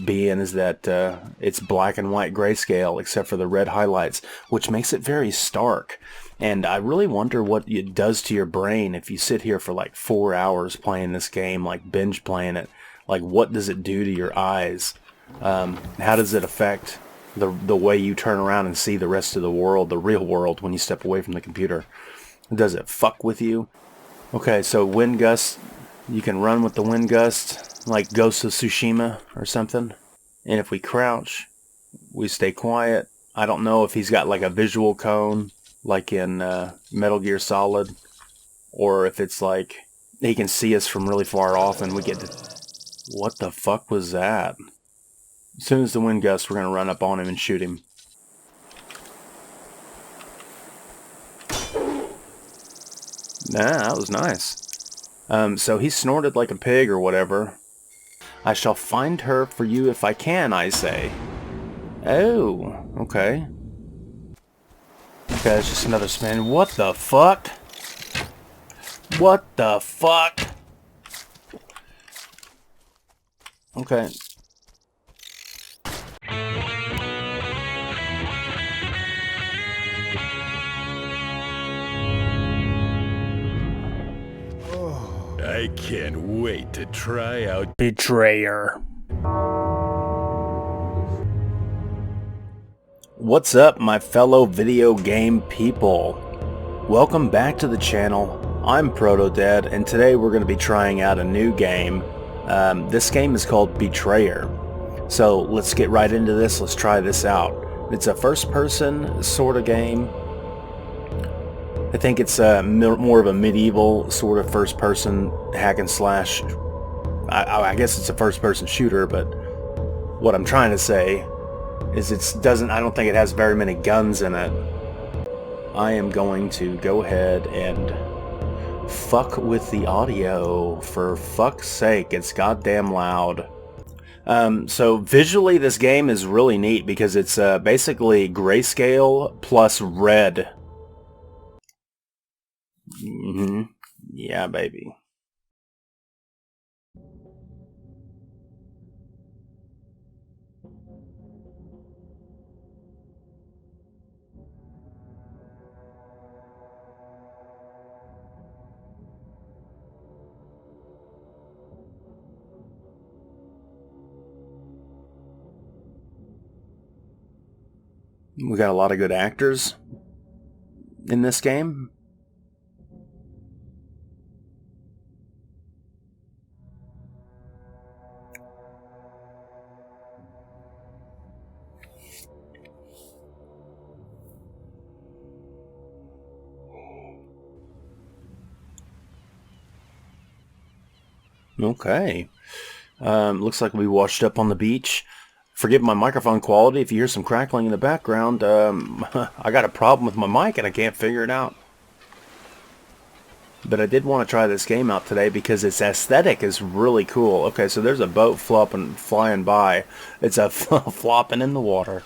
being is that it's black and white grayscale except for the red highlights, which makes it very stark. And I really wonder what it does to your brain if you sit here for like 4 hours playing this game, like binge playing it. Like, what does it do to your eyes? How does it affect the way you turn around and see the rest of the world, the real world, when you step away from the computer? Does it fuck with you? Okay, so wind gust, you can run with the wind gust, like Ghost of Tsushima or something. And if we crouch, we stay quiet. I don't know if he's got like a visual cone, like in Metal Gear Solid, or if it's like he can see us from really far off and we get to... What the fuck was that? As soon as the wind gusts, we're going to run up on him and shoot him. Nah, that was nice. So he snorted like a pig or whatever. I shall find her for you if I can, I say. Oh, okay. Okay, it's just another spin. What the fuck? What the fuck? Okay. I can't wait to try out Betrayer. What's up, my fellow video game people? Welcome back to the channel. I'm Protodead, and today we're going to be trying out a new game. This game is called Betrayer. So let's get right into this. Let's try this out. It's a first-person sort of game. I think it's more of a medieval sort of first-person hack and slash. I guess it's a first-person shooter, but what I'm trying to say is I don't think it has very many guns in it. I am going to go ahead and fuck with the audio. For fuck's sake, it's goddamn loud. So visually this game is really neat because it's basically grayscale plus red. Yeah, baby. We got a lot of good actors in this game. Okay. Looks like we washed up on the beach. Forgive my microphone quality if you hear some crackling in the background. I got a problem with my mic and I can't figure it out. But I did want to try this game out today because its aesthetic is really cool. Okay, so there's a boat flying by. It's a flopping in the water.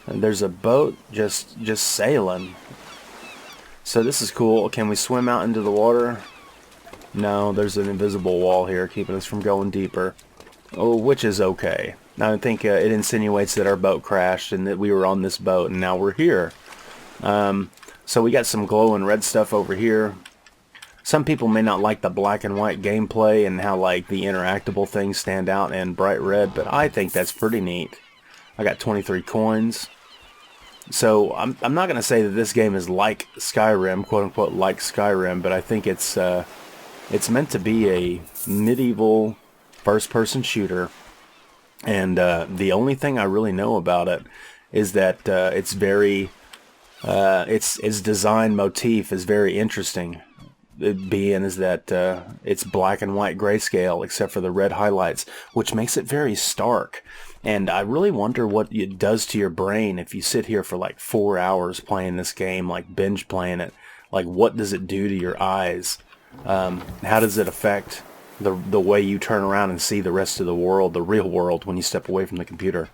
And there's a boat just sailing. So this is cool. Can we swim out into the water? No, there's an invisible wall here keeping us from going deeper. Oh, which is okay. Now I think it insinuates that our boat crashed and that we were on this boat and now we're here. So we got some glowing red stuff over here. Some people may not like the black and white gameplay and how like the interactable things stand out in bright red, but I think that's pretty neat. I got 23 coins. So I'm not going to say that this game is like Skyrim, quote unquote like Skyrim, but I think it's meant to be a medieval first-person shooter. And the only thing I really know about it is that it's design motif is very interesting. It being is that it's black and white grayscale except for the red highlights, which makes it very stark. And I really wonder what it does to your brain if you sit here for like 4 hours playing this game, like binge playing it. Like, what does it do to your eyes? How does it affect the way you turn around and see the rest of the world, the real world, when you step away from the computer?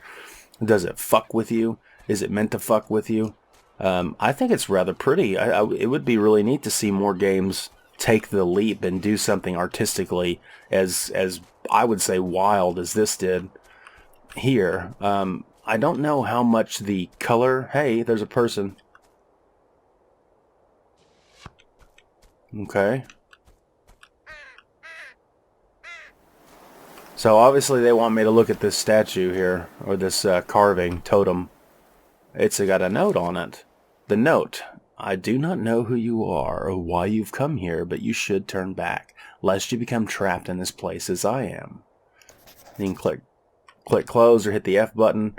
Does it fuck with you? Is it meant to fuck with you? I think it's rather pretty. It would be really neat to see more games take the leap and do something artistically as I would say wild as this did. here. I don't know how much the color... Hey, there's a person. Okay. So obviously they want me to look at this statue here, or this carving, totem. It's got a note on it. The note: I do not know who you are or why you've come here, but you should turn back, lest you become trapped in this place as I am. You can click close or hit the F button.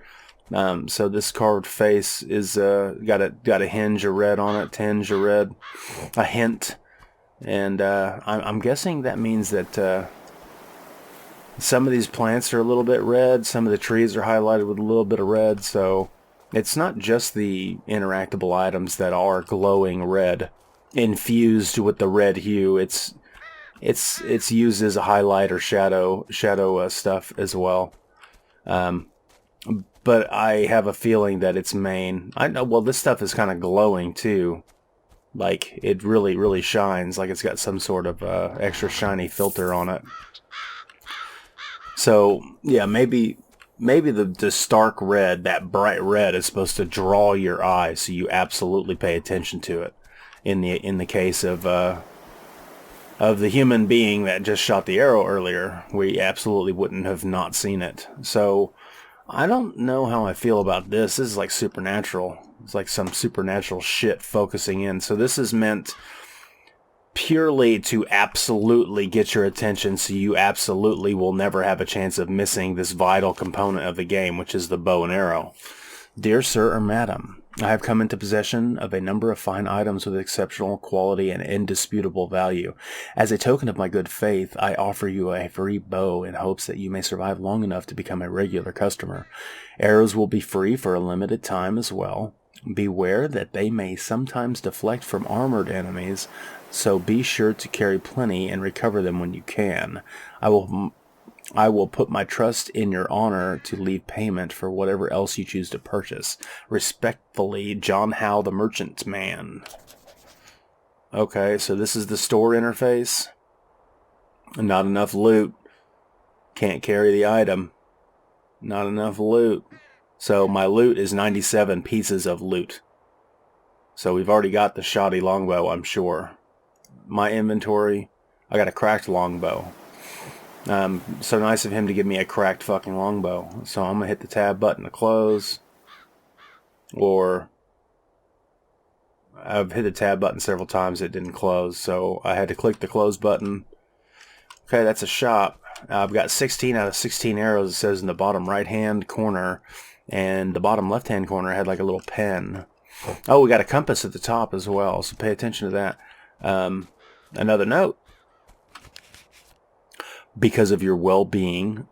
So this carved face is got a hinge of red on it, tinge of red, a hint, and I'm guessing that means that some of these plants are a little bit red, some of the trees are highlighted with a little bit of red, so it's not just the interactable items that are glowing red, infused with the red hue. It's used as a highlight or shadow stuff as well. But I have a feeling that it's main. I know. Well, this stuff is kind of glowing too. Like it really shines. Like it's got some sort of extra shiny filter on it. So yeah, maybe the stark red, that bright red, is supposed to draw your eye, so you absolutely pay attention to it. In the case of the human being that just shot the arrow earlier, we absolutely wouldn't have not seen it. So I don't know how I feel about this. This is like supernatural. It's like some supernatural shit focusing in. So this is meant purely to absolutely get your attention, so you absolutely will never have a chance of missing this vital component of the game, which is the bow and arrow. Dear sir or madam, I have come into possession of a number of fine items with exceptional quality and indisputable value. As a token of my good faith, I offer you a free bow in hopes that you may survive long enough to become a regular customer. Arrows will be free for a limited time as well. Beware that they may sometimes deflect from armored enemies, so be sure to carry plenty and recover them when you can. I will put my trust in your honor to leave payment for whatever else you choose to purchase. Respectfully, John Howe, the merchant man. Okay, so this is the store interface. Not enough loot. Can't carry the item. Not enough loot. So my loot is 97 pieces of loot. So we've already got the shoddy longbow, I'm sure. My inventory, I got a cracked longbow. So nice of him to give me a cracked fucking longbow. So I'm gonna hit the tab button to close. Or I've hit the tab button several times, it didn't close, so I had to click the close button. Okay, that's a shop. I've got 16 out of 16 arrows, it says in the bottom right hand corner, and the bottom left hand corner had like a little pen. Oh, we got a compass at the top as well, so pay attention to that. Another note. Because of your well-being,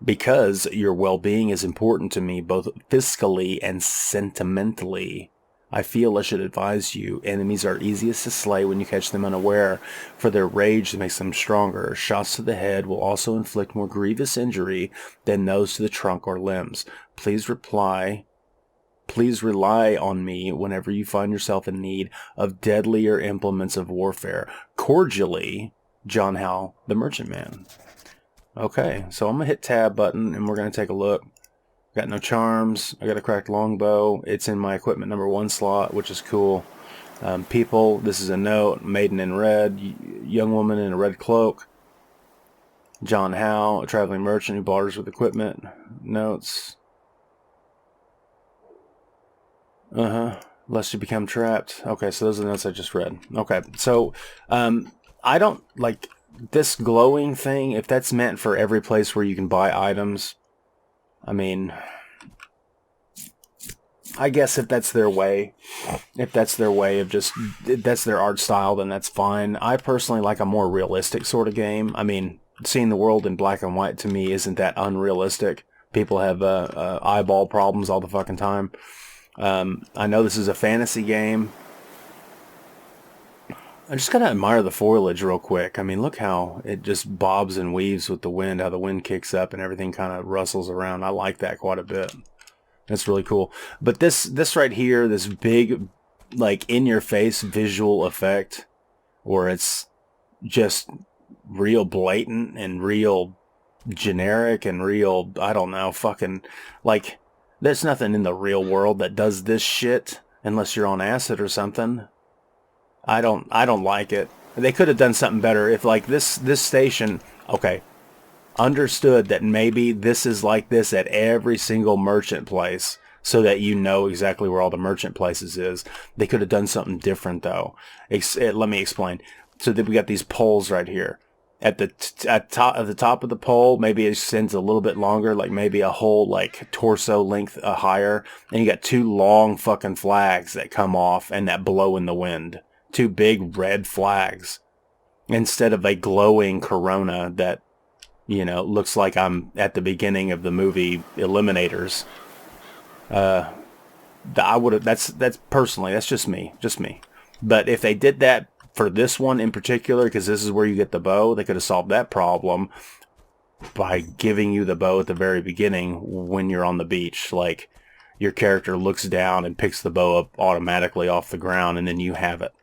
because your well-being is important to me, both fiscally and sentimentally, I feel I should advise you. Enemies are easiest to slay when you catch them unaware, for their rage makes them stronger. Shots to the head will also inflict more grievous injury than those to the trunk or limbs. Please rely on me whenever you find yourself in need of deadlier implements of warfare. Cordially, John Howe, the merchant man. Okay, so I'm going to hit tab button and we're going to take a look. Got no charms. I got a cracked longbow. It's in my equipment number 1 slot, which is cool. People, this is a note. Maiden in red. Young woman in a red cloak. John Howe, a traveling merchant who barters with equipment. Notes. Lest you become trapped. Okay, so those are the notes I just read. Okay, so I don't like this glowing thing. If that's meant for every place where you can buy items, I mean, I guess if that's their way of just, that's their art style, then that's fine. I personally like a more realistic sort of game. I mean, seeing the world in black and white to me isn't that unrealistic. People have eyeball problems all the fucking time. I know this is a fantasy game. I just gotta admire the foliage real quick. I mean, look how it just bobs and weaves with the wind, how the wind kicks up and everything kind of rustles around. I like that quite a bit. That's really cool. But this right here, this big, like, in-your-face visual effect, where it's just real blatant and real generic and real, I don't know, fucking, like, there's nothing in the real world that does this shit unless you're on acid or something. I don't like it. They could have done something better if, like, this station, okay, understood that maybe this is like this at every single merchant place, so that you know exactly where all the merchant places is. They could have done something different, though. Let me explain. So that we got these poles right here. At the top of the pole, maybe it extends a little bit longer, like maybe a whole like torso length higher, and you got two long fucking flags that come off and that blow in the wind. Two big red flags instead of a glowing corona that, you know, looks like I'm at the beginning of the movie Eliminators. I would have. That's personally. That's just me. Just me. But if they did that for this one in particular, because this is where you get the bow, they could have solved that problem by giving you the bow at the very beginning when you're on the beach. Like, your character looks down and picks the bow up automatically off the ground, and then you have it.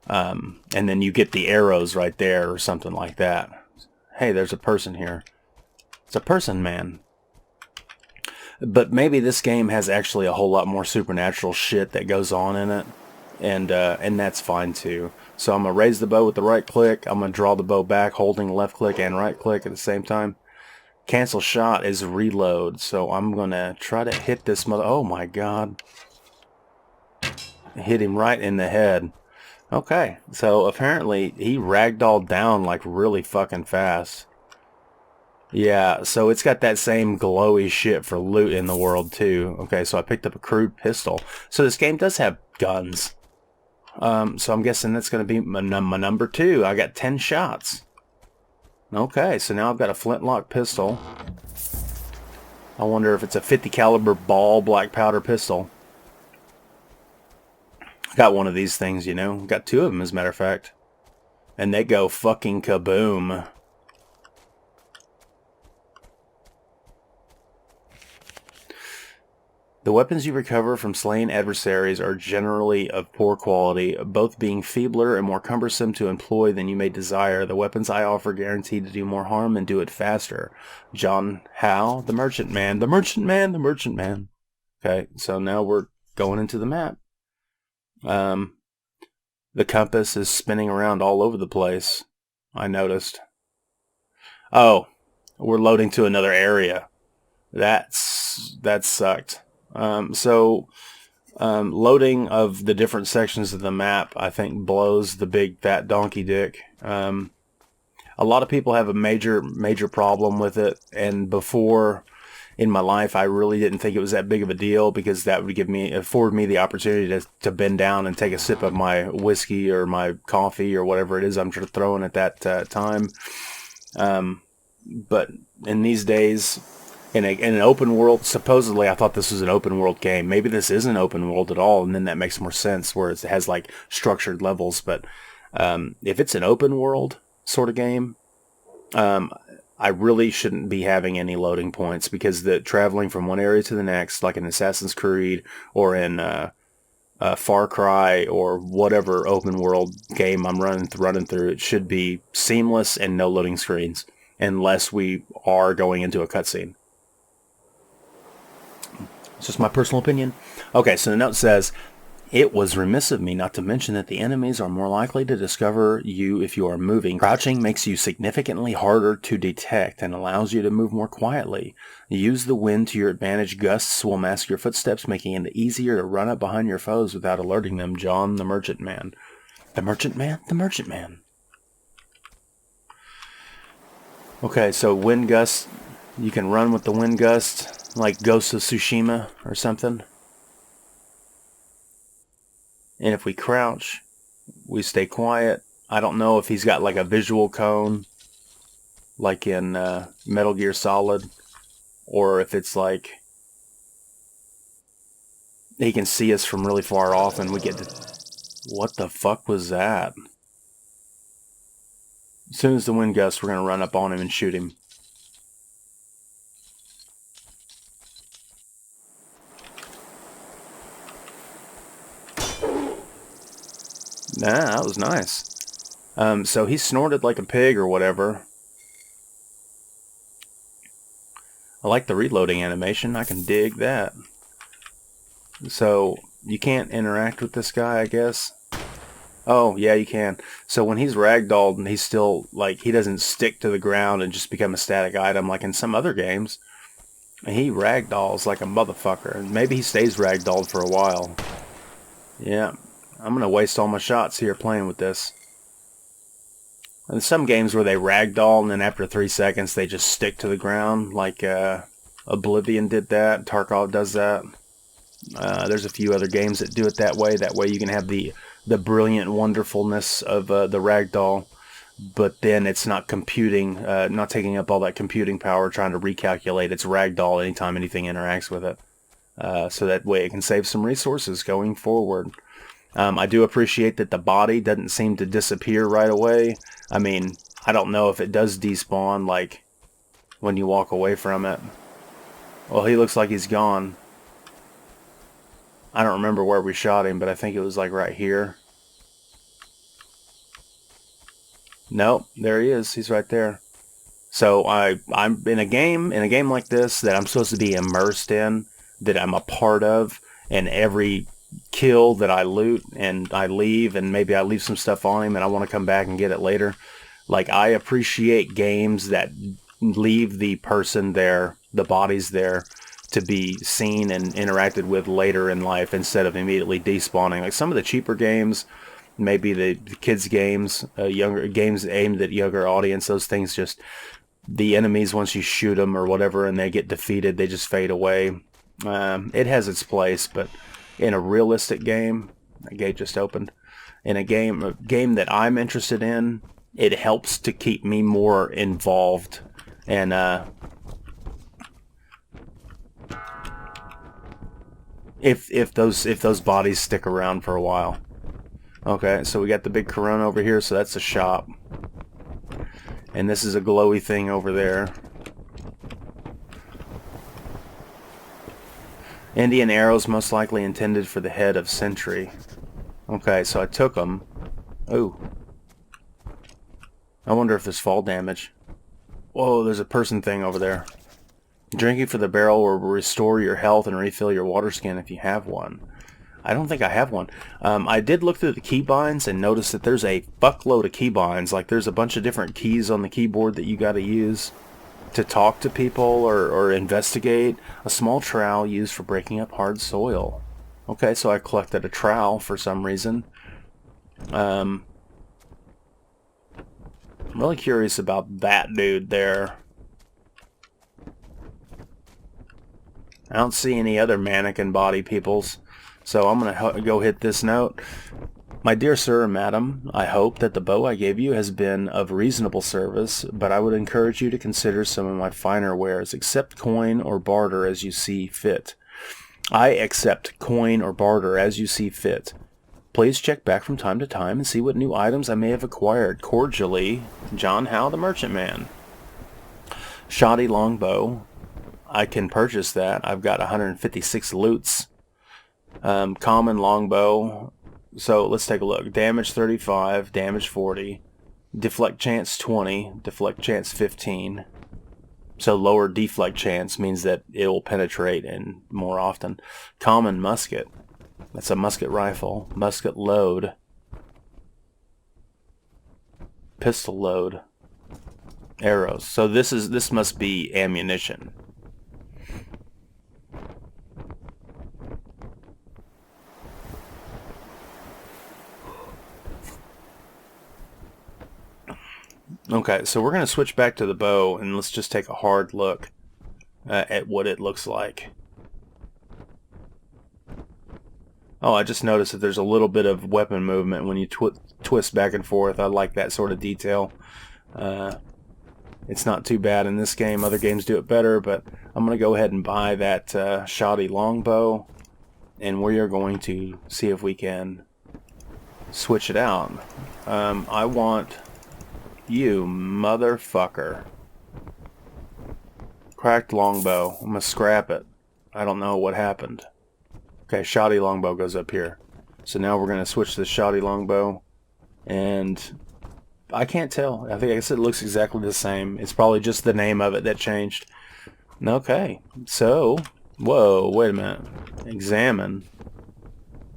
And then you get the arrows right there or something like that. Hey, there's a person here. It's a person, man. But maybe this game has actually a whole lot more supernatural shit that goes on in it. And that's fine too. So I'm going to raise the bow with the right click. I'm going to draw the bow back holding left click and right click at the same time. Cancel shot is reload. So I'm going to try to hit this mother... Oh my god. Hit him right in the head. Okay. So apparently he ragdolled down like really fucking fast. Yeah, so it's got that same glowy shit for loot in the world too. Okay, so I picked up a crude pistol. So this game does have guns. So I'm guessing that's going to be my number 2. I got 10 shots. Okay, so now I've got a flintlock pistol. I wonder if it's a 50 caliber ball black powder pistol. I got one of these things, you know. Got 2 of them, as a matter of fact. And they go fucking kaboom. The weapons you recover from slain adversaries are generally of poor quality, both being feebler and more cumbersome to employ than you may desire. The weapons I offer guarantee to do more harm and do it faster. John Howe, the Merchant Man. The Merchant Man, the Merchant Man. Okay, so now we're going into the map. The compass is spinning around all over the place, I noticed. Oh, we're loading to another area. That sucked. Loading of the different sections of the map, I think, blows the big fat donkey dick. A lot of people have a major problem with it, and before in my life, I really didn't think it was that big of a deal, because that would afford me the opportunity to bend down and take a sip of my whiskey or my coffee or whatever it is I'm throwing at that time. But in these days, in an open world, supposedly I thought this was an open world game. Maybe this isn't open world at all, and then that makes more sense, where it has like structured levels. But if it's an open world sort of game, I really shouldn't be having any loading points, because the traveling from one area to the next, like in Assassin's Creed or in Far Cry or whatever open world game I'm running through, it should be seamless and no loading screens, unless we are going into a cutscene. It's just my personal opinion. Okay, so the note says, it was remiss of me not to mention that the enemies are more likely to discover you if you are moving. Crouching makes you significantly harder to detect and allows you to move more quietly. Use the wind to your advantage. Gusts will mask your footsteps, making it easier to run up behind your foes without alerting them. John the Merchant Man. The Merchant Man? The Merchant Man. Okay, so wind gust. You can run with the wind gust, like Ghost of Tsushima or something. And if we crouch, we stay quiet. I don't know if he's got like a visual cone, like in Metal Gear Solid, or if it's like he can see us from really far off and we get to... What the fuck was that? As soon as the wind gusts, we're going to run up on him and shoot him. Nah, that was nice. So he snorted like a pig or whatever. I like the reloading animation. I can dig that. So you can't interact with this guy, I guess. Oh, yeah, you can. So when he's ragdolled, he's still, like, he doesn't stick to the ground and just become a static item like in some other games. He ragdolls like a motherfucker. And maybe he stays ragdolled for a while. Yeah, I'm going to waste all my shots here playing with this. And some games where they ragdoll and then after 3 seconds they just stick to the ground, like Oblivion did that, Tarkov does that. There's a few other games that do it that way. That way you can have the brilliant wonderfulness of the ragdoll, but then it's not computing, not taking up all that computing power trying to recalculate its ragdoll anytime anything interacts with it. So that way it can save some resources going forward. I do appreciate that the body doesn't seem to disappear right away. I mean, I don't know if it does despawn, like, when you walk away from it. Well, he looks like he's gone. I don't remember where we shot him, but I think it was, like, right here. Nope, there he is. He's right there. So I'm in a game like this that I'm supposed to be immersed in, that I'm a part of, and every kill that I loot and I leave, and maybe I leave some stuff on him and I want to come back and get it later. Like, I appreciate games that leave the person there, the bodies there, to be seen and interacted with later in life instead of immediately despawning. Like some of the cheaper games, maybe the kids games, younger games aimed at younger audience, those things just, the enemies, once you shoot them or whatever and they get defeated, they just fade away. It has its place, but in a realistic game, that gate just opened, in a game that I'm interested in, it helps to keep me more involved. And if those bodies stick around for a while. Okay, so we got the big Corona over here, so that's a shop. And this is a glowy thing over there. Indian arrows most likely intended for the head of Sentry. Okay, so I took them. Ooh. I wonder if there's fall damage. Whoa, there's a person thing over there. Drinking for the barrel will restore your health and refill your water skin if you have one. I don't think I have one. I did look through the keybinds and notice that there's a fuckload of keybinds. Like, there's a bunch of different keys on the keyboard that you gotta use to talk to people or investigate. A small trowel used for breaking up hard soil. Okay, so I collected a trowel for some reason. I'm really curious about that dude there. I don't see any other mannequin body peoples, so I'm gonna go hit this note. My dear sir and madam, I hope that the bow I gave you has been of reasonable service, but I would encourage you to consider some of my finer wares. Accept coin or barter as you see fit. I accept coin or barter as you see fit. Please check back from time to time and see what new items I may have acquired. Cordially, John Howe the Merchantman. Shoddy longbow. I can purchase that. I've got 156 loots. Common longbow. So let's take a look. Damage 35, damage 40, deflect chance 20, deflect chance 15. So lower deflect chance means that it will penetrate and more often. Common musket. That's a musket rifle. Musket load. Pistol load. Arrows. So this must be ammunition. Okay, so we're going to switch back to the bow, and let's just take a hard look at what it looks like. Oh, I just noticed that there's a little bit of weapon movement when you twist back and forth. I like that sort of detail. It's not too bad in this game. Other games do it better, but I'm going to go ahead and buy that shoddy longbow, and we are going to see if we can switch it out. I want... You motherfucker. Cracked longbow. I'm gonna scrap it. I don't know what happened. Okay, shoddy longbow goes up here. So now we're gonna switch to the shoddy longbow. And I can't tell. I guess it looks exactly the same. It's probably just the name of it that changed. Okay, so, whoa, wait a minute. Examine.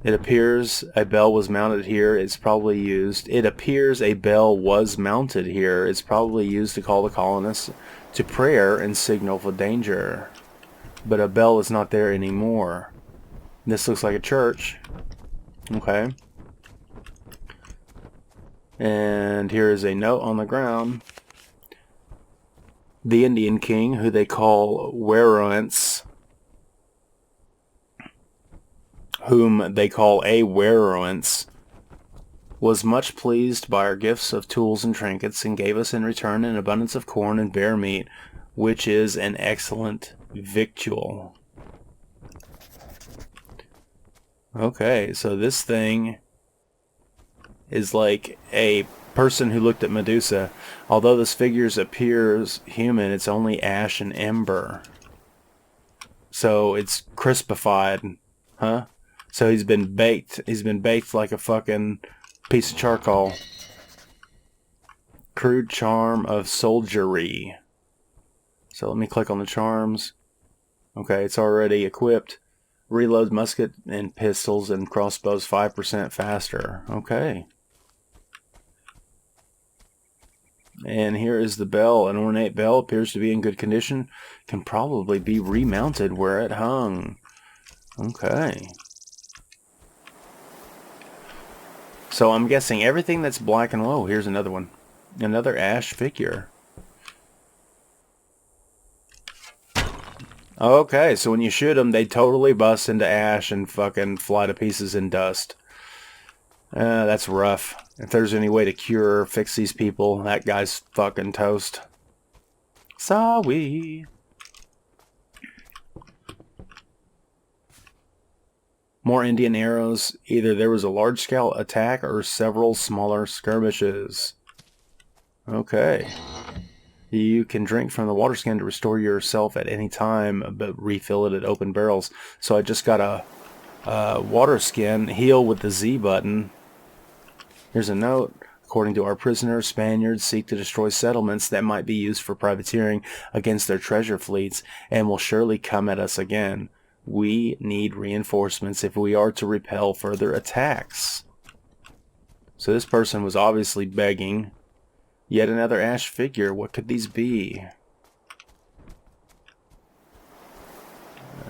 It appears a bell was mounted here. It's probably used. It appears a bell was mounted here. It's probably used to call the colonists to prayer and signal for danger. But a bell is not there anymore. This looks like a church. Okay. And here is a note on the ground. The Indian king, who they call Werowance, whom they call a Werowance, was much pleased by our gifts of tools and trinkets, and gave us in return an abundance of corn and bear meat, which is an excellent victual. Okay, so this thing is like a person who looked at Medusa. Although this figure appears human, it's only ash and ember. So it's crispified, huh? So he's been baked. He's been baked like a fucking piece of charcoal. Crude charm of soldiery. So let me click on the charms. Okay, it's already equipped. Reload musket and pistols and crossbows 5% faster. Okay. And here is the bell. An ornate bell appears to be in good condition. Can probably be remounted where it hung. Okay. So I'm guessing everything that's black and low. Here's another one. Another ash figure. Okay, so when you shoot them, they totally bust into ash and fucking fly to pieces in dust. That's rough. If there's any way to cure or fix these people, that guy's fucking toast. Sorry. More Indian arrows. Either there was a large-scale attack or several smaller skirmishes. Okay. You can drink from the water skin to restore yourself at any time, but refill it at open barrels. So I just got a water skin. Heal with the Z button. Here's a note. According to our prisoner, Spaniards seek to destroy settlements that might be used for privateering against their treasure fleets and will surely come at us again. We need reinforcements if we are to repel further attacks. So this person was obviously begging. Yet another ash figure. What could these be?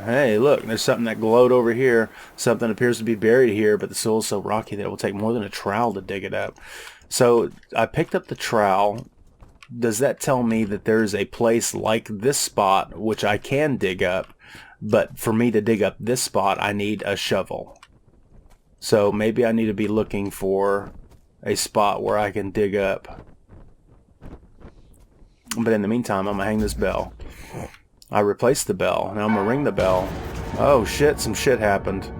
Hey, look, there's something that glowed over here. Something appears to be buried here, but the soil is so rocky that it will take more than a trowel to dig it up. So I picked up the trowel. Does that tell me that there is a place like this spot which I can dig up, but for me to dig up this spot I need a shovel? So maybe I need to be looking for a spot where I can dig up. But in the meantime, I'm going to hang this bell. I replaced the bell. Now I'm going to ring the bell. Oh shit, some shit happened.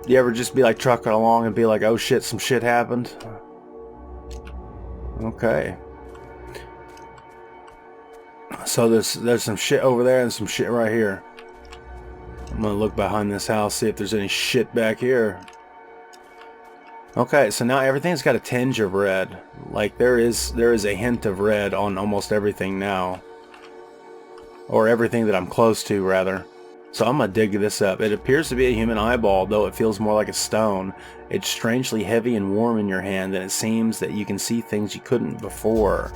You ever just be like trucking along and be like, oh shit, some shit happened? Okay. So there's some shit over there and some shit right here. I'm going to look behind this house, see if there's any shit back here. Okay, so now everything's got a tinge of red. Like there is a hint of red on almost everything now. Or everything that I'm close to, rather. So I'm gonna dig this up. It appears to be a human eyeball, though it feels more like a stone. It's strangely heavy and warm in your hand, and it seems that you can see things you couldn't before.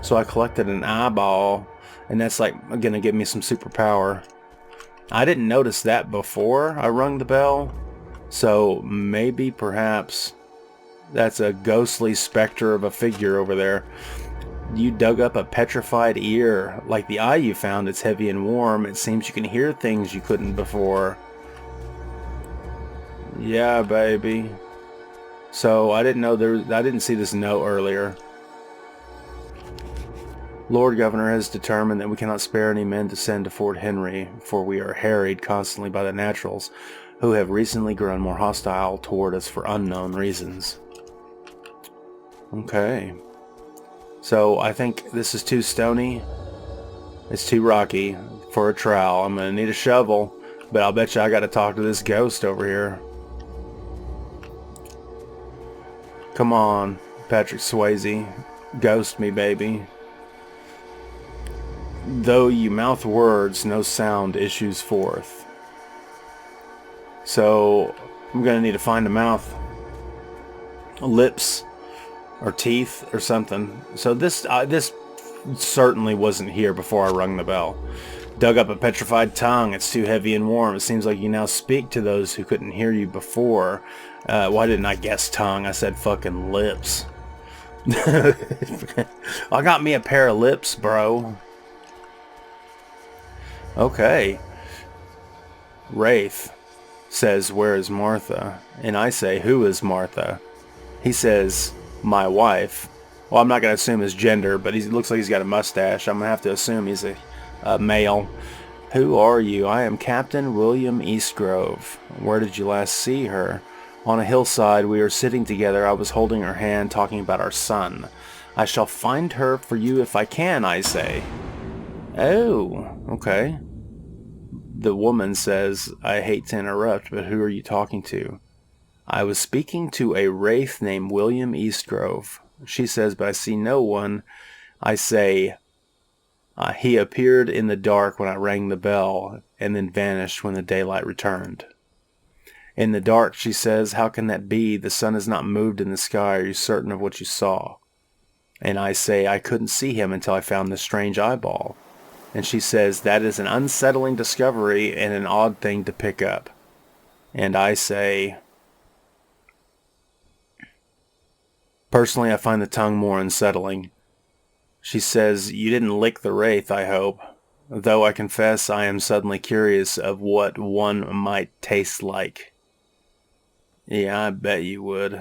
So I collected an eyeball, and that's like gonna give me some superpower. I didn't notice that before I rung the bell. So maybe perhaps that's a ghostly specter of a figure over there. You dug up a petrified ear. Like the eye you found, it's heavy and warm. It seems you can hear things you couldn't before. Yeah, baby. So I didn't know I didn't see this note earlier. Lord Governor has determined that we cannot spare any men to send to Fort Henry, for we are harried constantly by the naturals, who have recently grown more hostile toward us for unknown reasons. Okay. So I think this is too stony. It's too rocky for a trowel. I'm gonna need a shovel, but I'll bet you I gotta talk to this ghost over here. Come on, Patrick Swayze. Ghost me, baby. Though you mouth words, no sound issues forth. So I'm gonna need to find a mouth, lips, or teeth, or something. So this certainly wasn't here before I rung the bell. Dug up a petrified tongue. It's too heavy and warm. It seems like you now speak to those who couldn't hear you before. Why didn't I guess tongue? I said fucking lips. I got me a pair of lips, bro. Okay. Wraith says, "Where is Martha?" And I say, "Who is Martha?" He says, "My wife." Well, I'm not going to assume his gender, but he looks like he's got a mustache. I'm going to have to assume he's a male. "Who are you?" "I am Captain William Eastgrove." "Where did you last see her?" "On a hillside. We were sitting together. I was holding her hand, talking about our son." "I shall find her for you if I can," I say. "Oh, okay." The woman says, "I hate to interrupt, but who are you talking to?" "I was speaking to a wraith named William Eastgrove." She says, "But I see no one." I say, "He appeared in the dark when I rang the bell, and then vanished when the daylight returned." "In the dark," she says. "How can that be? The sun has not moved in the sky. Are you certain of what you saw?" And I say, "I couldn't see him until I found this strange eyeball." And she says, "That is an unsettling discovery and an odd thing to pick up." And I say, "Personally, I find the tongue more unsettling." She says, "You didn't lick the wraith, I hope." Though I confess I am suddenly curious of what one might taste like. "Yeah, I bet you would."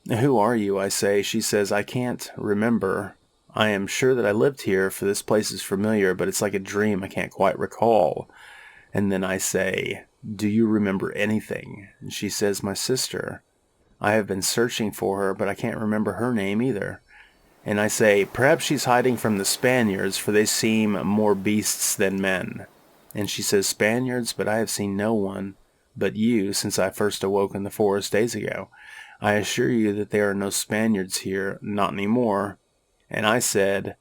"Who are you?" I say. She says, "I can't remember. I am sure that I lived here, for this place is familiar, but it's like a dream I can't quite recall." And then I say, "Do you remember anything?" And she says, "My sister. I have been searching for her, but I can't remember her name either." And I say, "Perhaps she's hiding from the Spaniards, for they seem more beasts than men." And she says, "Spaniards, but I have seen no one but you since I first awoke in the forest days ago. I assure you that there are no Spaniards here, not anymore." And I said,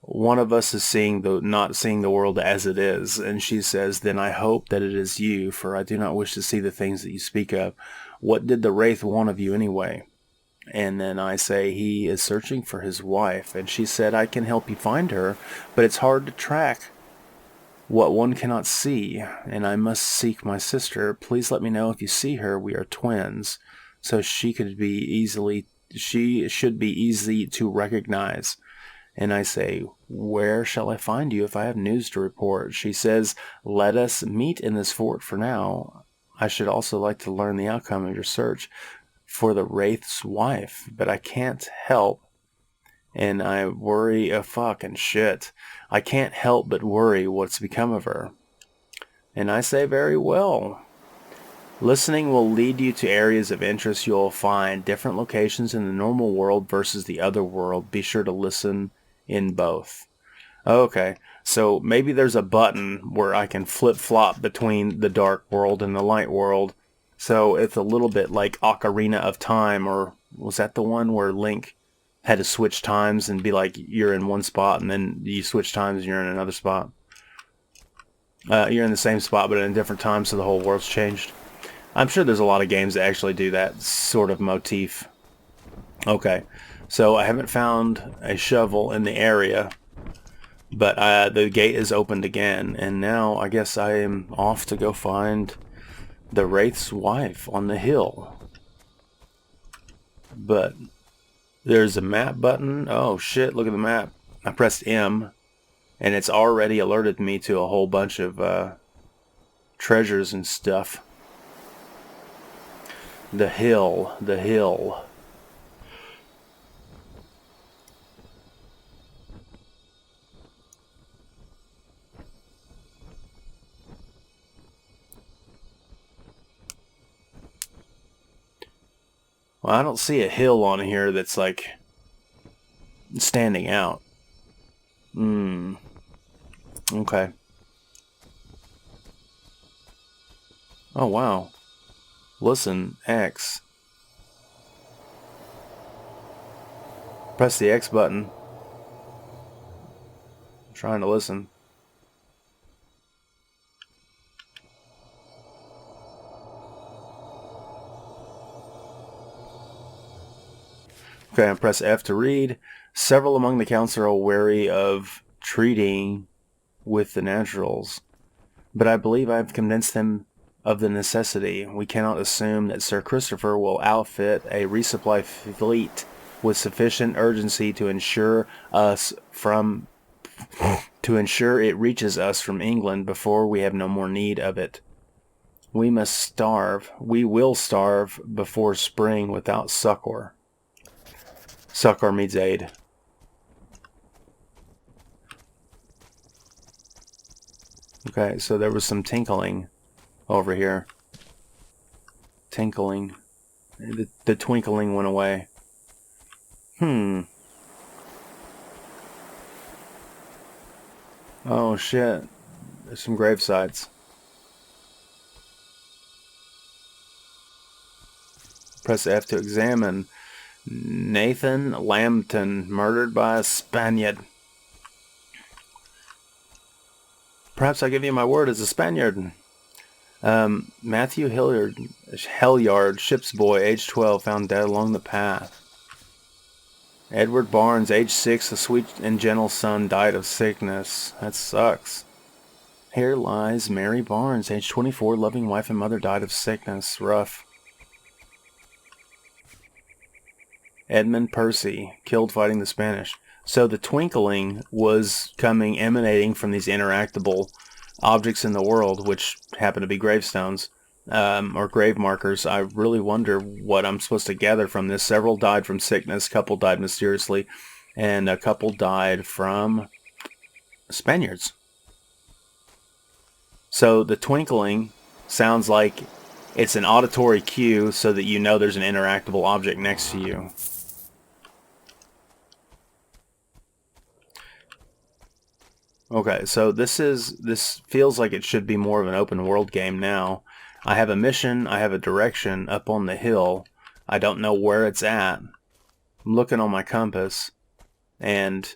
"One of us is not seeing the world as it is." And she says, "Then I hope that it is you, for I do not wish to see the things that you speak of. What did the wraith want of you anyway?" And then I say, "He is searching for his wife." And she said, "I can help you find her, but it's hard to track what one cannot see, and I must seek my sister. Please let me know if you see her. We are twins, so she should be easy to recognize." And I say, "Where shall I find you if I have news to report?" She says, "Let us meet in this fort for now. I should also like to learn the outcome of your search for the wraith's wife, but I can't help, and I worry a fucking shit. I can't help but worry what's become of her." And I say, "Very well. Listening will lead you to areas of interest. You'll find different locations in the normal world versus the other world. Be sure to listen in both." Okay, so maybe there's a button where I can flip-flop between the dark world and the light world. So it's a little bit like Ocarina of Time, or was that the one where Link had to switch times and be like, you're in one spot and then you switch times and you're in another spot? You're in the same spot but in a different time, so the whole world's changed. I'm sure there's a lot of games that actually do that sort of motif. Okay, so I haven't found a shovel in the area, but the gate is opened again, and now I guess I am off to go find the wraith's wife on the hill. But there's a map button. Oh shit, look at the map. I pressed M, and it's already alerted me to a whole bunch of treasures and stuff. The hill, the hill. Well, I don't see a hill on here that's like standing out. Okay. Oh wow. Listen, X. Press the X button. I'm trying to listen. Okay, I press F to read. Several among the council are wary of treating with the naturals, but I believe I have convinced them of the necessity. We cannot assume that Sir Christopher will outfit a resupply fleet with sufficient urgency to ensure it reaches us from England before we have no more need of it. We must starve. We will starve before spring without succor. Succor means aid. Okay, so there was some tinkling over here. Tinkling. The twinkling went away. Oh shit. There's some grave sites. Press F to examine. Nathan Lambton, murdered by a Spaniard. Perhaps I give you my word as a Spaniard. Matthew Helyard, ship's boy, age 12, found dead along the path. Edward Barnes, age 6, a sweet and gentle son, died of sickness. That sucks. Here lies Mary Barnes, age 24, loving wife and mother, died of sickness. Rough. Edmund Percy, killed fighting the Spanish. So the twinkling was emanating from these interactable objects in the world, which happen to be gravestones, or grave markers. I really wonder what I'm supposed to gather from this. Several died from sickness, a couple died mysteriously, and a couple died from Spaniards. So the twinkling sounds like it's an auditory cue so that you know there's an interactable object next to you. Okay, so this feels like it should be more of an open world game now. I have a mission, I have a direction up on the hill. I don't know where it's at. I'm looking on my compass, and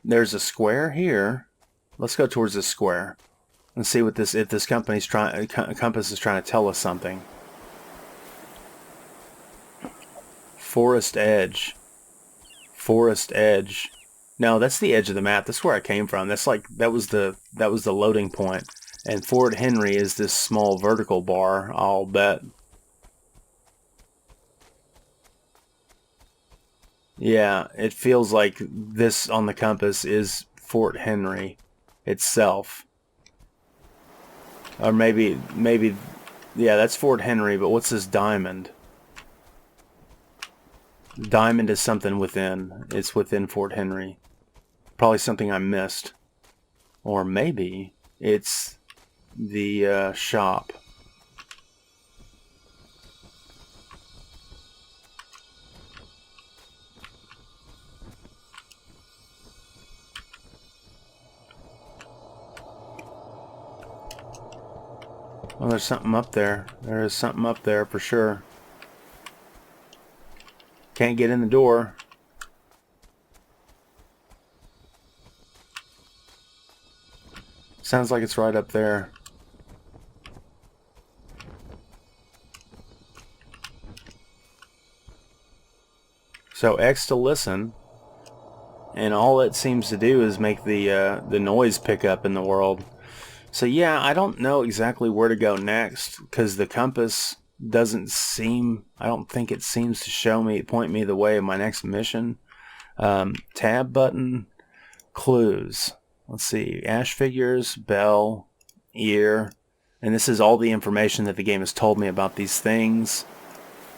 there's a square here. Let's go towards this square and see what if this compass is trying to tell us something. Forest edge. Forest edge. No, that's the edge of the map. That's where I came from. That was the loading point. And Fort Henry is this small vertical bar, I'll bet. Yeah, it feels like this on the compass is Fort Henry itself. Or maybe, yeah, that's Fort Henry, but what's this diamond? Diamond is something within. It's within Fort Henry. Probably something I missed. Or maybe it's the shop. Oh, there's something up there. There is something up there for sure. Can't get in the door. Sounds like it's right up there. So X to listen, and all it seems to do is make the noise pick up in the world. So yeah, I don't know exactly where to go next because the compass doesn't seem. I don't think it seems to point me the way of my next mission. Tab button, clues. Let's see, ash figures, bell, ear, and this is all the information that the game has told me about these things.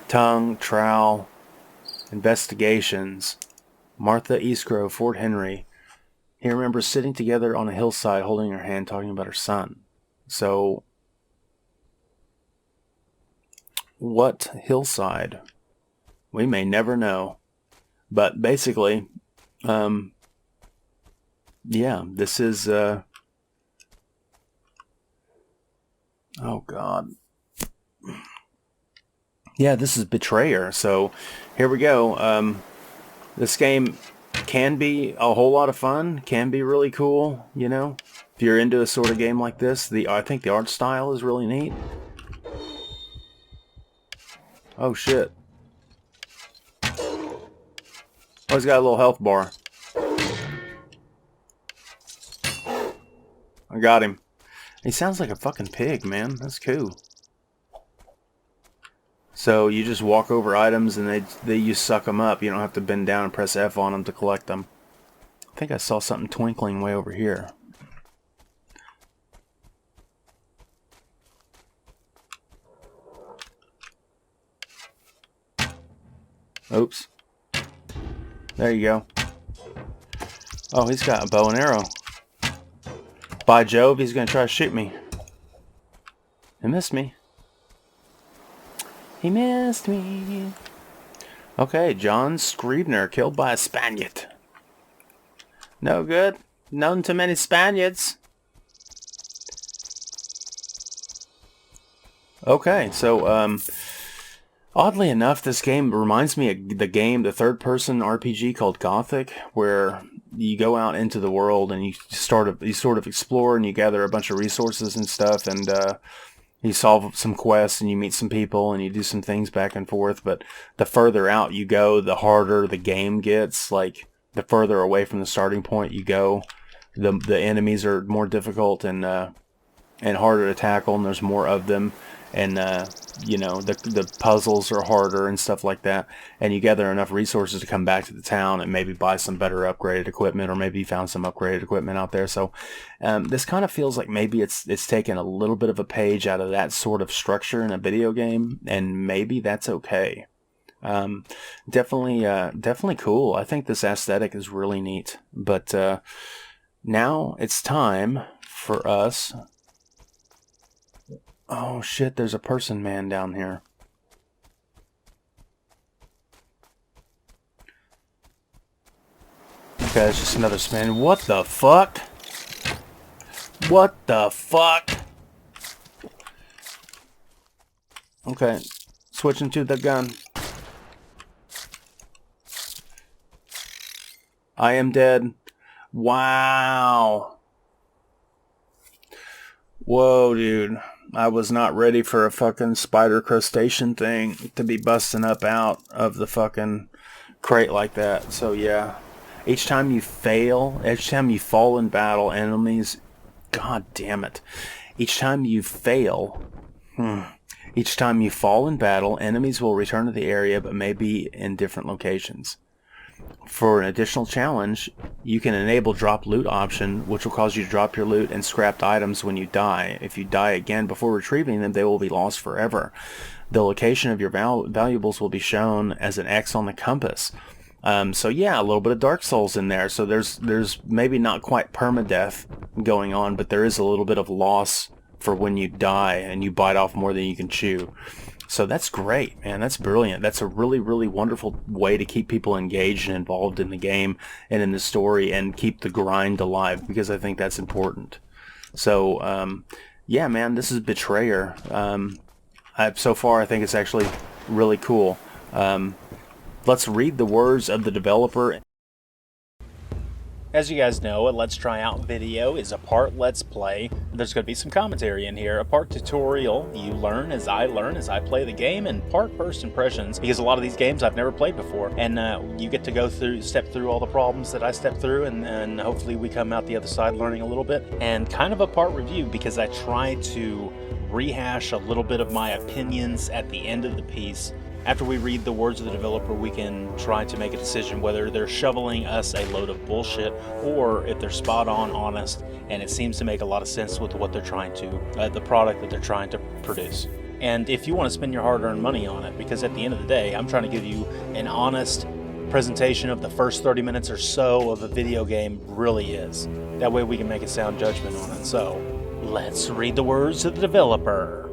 Tongue, trowel, investigations, Martha Eastgrove, Fort Henry. He remembers sitting together on a hillside holding her hand talking about her son. So, what hillside? We may never know. But basically, yeah, this is, oh God. Yeah, this is Betrayer. So, here we go. This game can be a whole lot of fun, can be really cool, you know, if you're into a sort of game like this. I think the art style is really neat. Oh shit. Oh, he's got a little health bar. I got him. He sounds like a fucking pig, man. That's cool. So you just walk over items and you suck them up. You don't have to bend down and press F on them to collect them. I think I saw something twinkling way over here. Oops. There you go. Oh, he's got a bow and arrow. By Jove, he's going to try to shoot me. He missed me. He missed me. Okay, John Scribner killed by a Spaniard. No good. None too many Spaniards. Okay, so oddly enough, this game reminds me of the third-person RPG called Gothic, where you go out into the world and you sort of explore and you gather a bunch of resources and stuff, and you solve some quests and you meet some people and you do some things back and forth. But the further out you go, the harder the game gets. Like, the further away from the starting point you go, the enemies are more difficult and harder to tackle, and there's more of them. And you know, the puzzles are harder and stuff like that, and you gather enough resources to come back to the town and maybe buy some better upgraded equipment, or maybe you found some upgraded equipment out there. So this kind of feels like maybe it's taken a little bit of a page out of that sort of structure in a video game, and maybe that's okay. Definitely cool. I think this aesthetic is really neat. But now it's time for us. Oh shit, there's a person man down here. Okay, it's just another spin. What the fuck? What the fuck? Okay, switching to the gun. I am dead. Wow. Whoa, dude. I was not ready for a fucking spider crustacean thing to be busting up out of the fucking crate like that. So yeah, each time you fail, each time you fall in battle, enemies, god damn it, each time you fail, each time you fall in battle, enemies will return to the area, but may be in different locations. For an additional challenge, you can enable drop loot option, which will cause you to drop your loot and scrapped items when you die. If you die again before retrieving them, they will be lost forever. The location of your valuables will be shown as an X on the compass. So yeah, a little bit of Dark Souls in there. So there's maybe not quite permadeath going on, but there is a little bit of loss for when you die and you bite off more than you can chew. So that's great, man. That's brilliant. That's a really, really wonderful way to keep people engaged and involved in the game and in the story, and keep the grind alive, because I think that's important. So, yeah, man, this is Betrayer. So far, I think it's actually really cool. Let's read the words of the developer. As you guys know, a Let's Try Out video is a part Let's Play. There's going to be some commentary in here, a part tutorial. You learn as I play the game, and part first impressions, because a lot of these games I've never played before. And you get to step through all the problems that I stepped through, and hopefully we come out the other side learning a little bit. And kind of a part review, because I try to rehash a little bit of my opinions at the end of the piece. After we read the words of the developer, we can try to make a decision whether they're shoveling us a load of bullshit, or if they're spot on honest, and it seems to make a lot of sense with what they're trying to, the product that they're trying to produce. And if you want to spend your hard-earned money on it, because at the end of the day, I'm trying to give you an honest presentation of the first 30 minutes or so of a video game really is. That way we can make a sound judgment on it. So, let's read the words of the developer.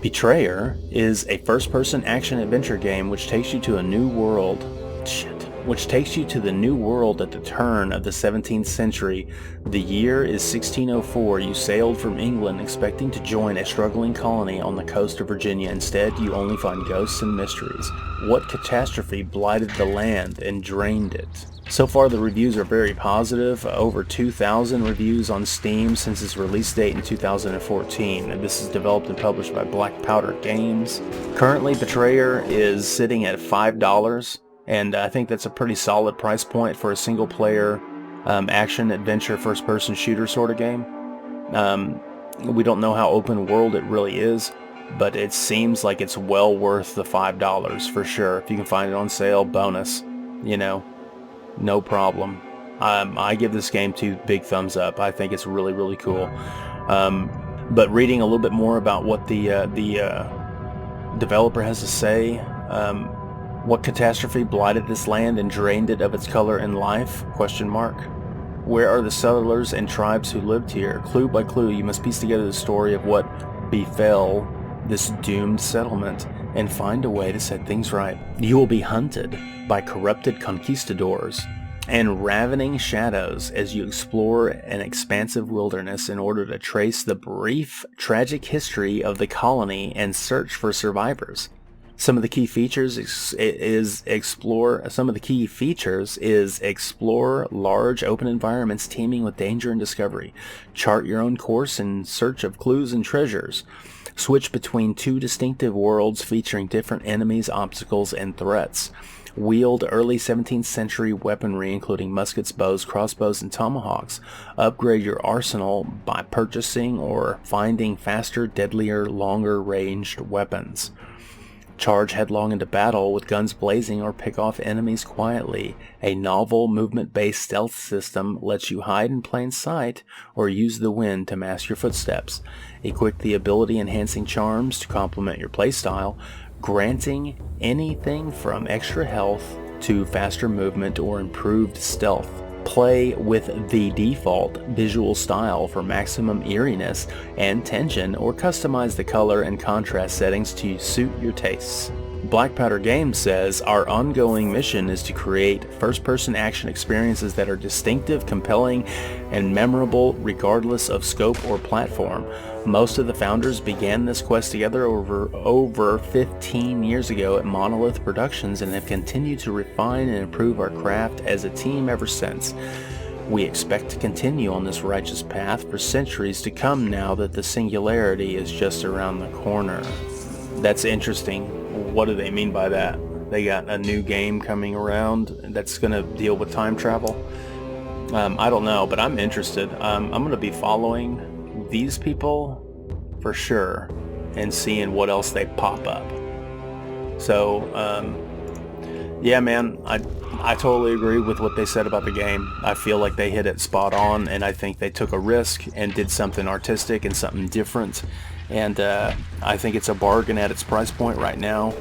Betrayer is a first-person action-adventure game which takes you to a new world. Shit. which takes you to the New World at the turn of the 17th century. The year is 1604. You sailed from England expecting to join a struggling colony on the coast of Virginia. Instead, you only find ghosts and mysteries. What catastrophe blighted the land and drained it? So far, the reviews are very positive. Over 2,000 reviews on Steam since its release date in 2014. And this is developed and published by Blackpowder Games. Currently, Betrayer is sitting at $5. And I think that's a pretty solid price point for a single-player action, adventure, first-person shooter sort of game. We don't know how open world it really is, but it seems like it's well worth the $5 for sure. If you can find it on sale, bonus, you know, no problem. I give this game 2 big thumbs up. I think it's really, really cool. But reading a little bit more about what the developer has to say, what catastrophe blighted this land and drained it of its color and life? Question mark. Where are the settlers and tribes who lived here? Clue by clue, you must piece together the story of what befell this doomed settlement and find a way to set things right. You will be hunted by corrupted conquistadors and ravening shadows as you explore an expansive wilderness in order to trace the brief, tragic history of the colony and search for survivors. Some of the key features is explore large open environments teeming with danger and discovery. Chart your own course in search of clues and treasures. Switch between 2 distinctive worlds featuring different enemies, obstacles, and threats. Wield early 17th century weaponry including muskets, bows, crossbows, and tomahawks. Upgrade your arsenal by purchasing or finding faster, deadlier, longer ranged weapons. Charge headlong into battle with guns blazing or pick off enemies quietly. A novel movement-based stealth system lets you hide in plain sight or use the wind to mask your footsteps. Equip the ability-enhancing charms to complement your playstyle, granting anything from extra health to faster movement or improved stealth. Play with the default visual style for maximum eeriness and tension, or customize the color and contrast settings to suit your tastes. Blackpowder Games says, our ongoing mission is to create first-person action experiences that are distinctive, compelling, and memorable regardless of scope or platform. Most of the founders began this quest together over 15 years ago at Monolith Productions and have continued to refine and improve our craft as a team ever since. We expect to continue on this righteous path for centuries to come now that the singularity is just around the corner. That's interesting. What do they mean by that? They got a new game coming around that's going to deal with time travel? I don't know, but I'm interested. I'm going to be following these people for sure and seeing what else they pop up. So yeah, man, I totally agree with what they said about the game. I feel like they hit it spot on, and I think they took a risk and did something artistic and something different, and I think it's a bargain at its price point right now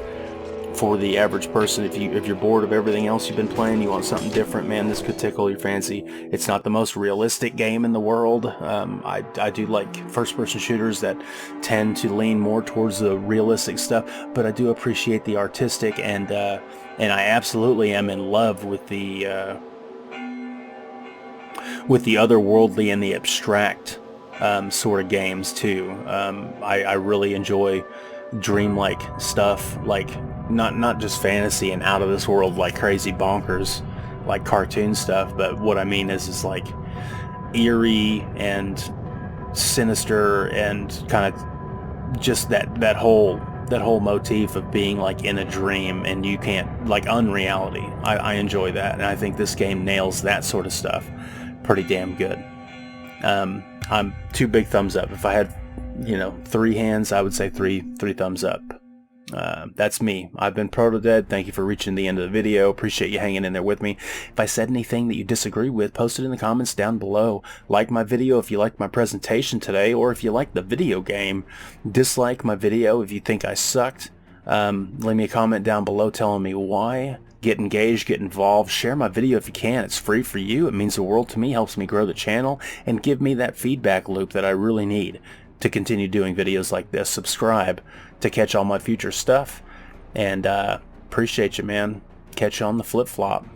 for the average person. If you're bored of everything else you've been playing, you want something different, man, this could tickle your fancy. It's not the most realistic game in the world. I do like first-person shooters that tend to lean more towards the realistic stuff, but I do appreciate the artistic, and I absolutely am in love with the otherworldly and the abstract sort of games too. I really enjoy dreamlike stuff, like not just fantasy and out of this world like crazy bonkers like cartoon stuff, but what I mean is like eerie and sinister and kind of just that whole motif of being like in a dream and you can't, like, unreality. I enjoy that, and I think this game nails that sort of stuff pretty damn good. I'm 2 big thumbs up. If I had 3 hands, I would say three thumbs up. That's me. I've been Protodead. Thank you for reaching the end of the video. Appreciate you hanging in there with me. If I said anything that you disagree with, post it in the comments down below. Like my video if you liked my presentation today, or if you like the video game. Dislike my video if you think I sucked. Leave me a comment down below telling me why. Get engaged, get involved, share my video if you can. It's free for you. It means the world to me, helps me grow the channel, and give me that feedback loop that I really need to continue doing videos like this. Subscribe to catch all my future stuff, and appreciate you, man. Catch you on the flip-flop.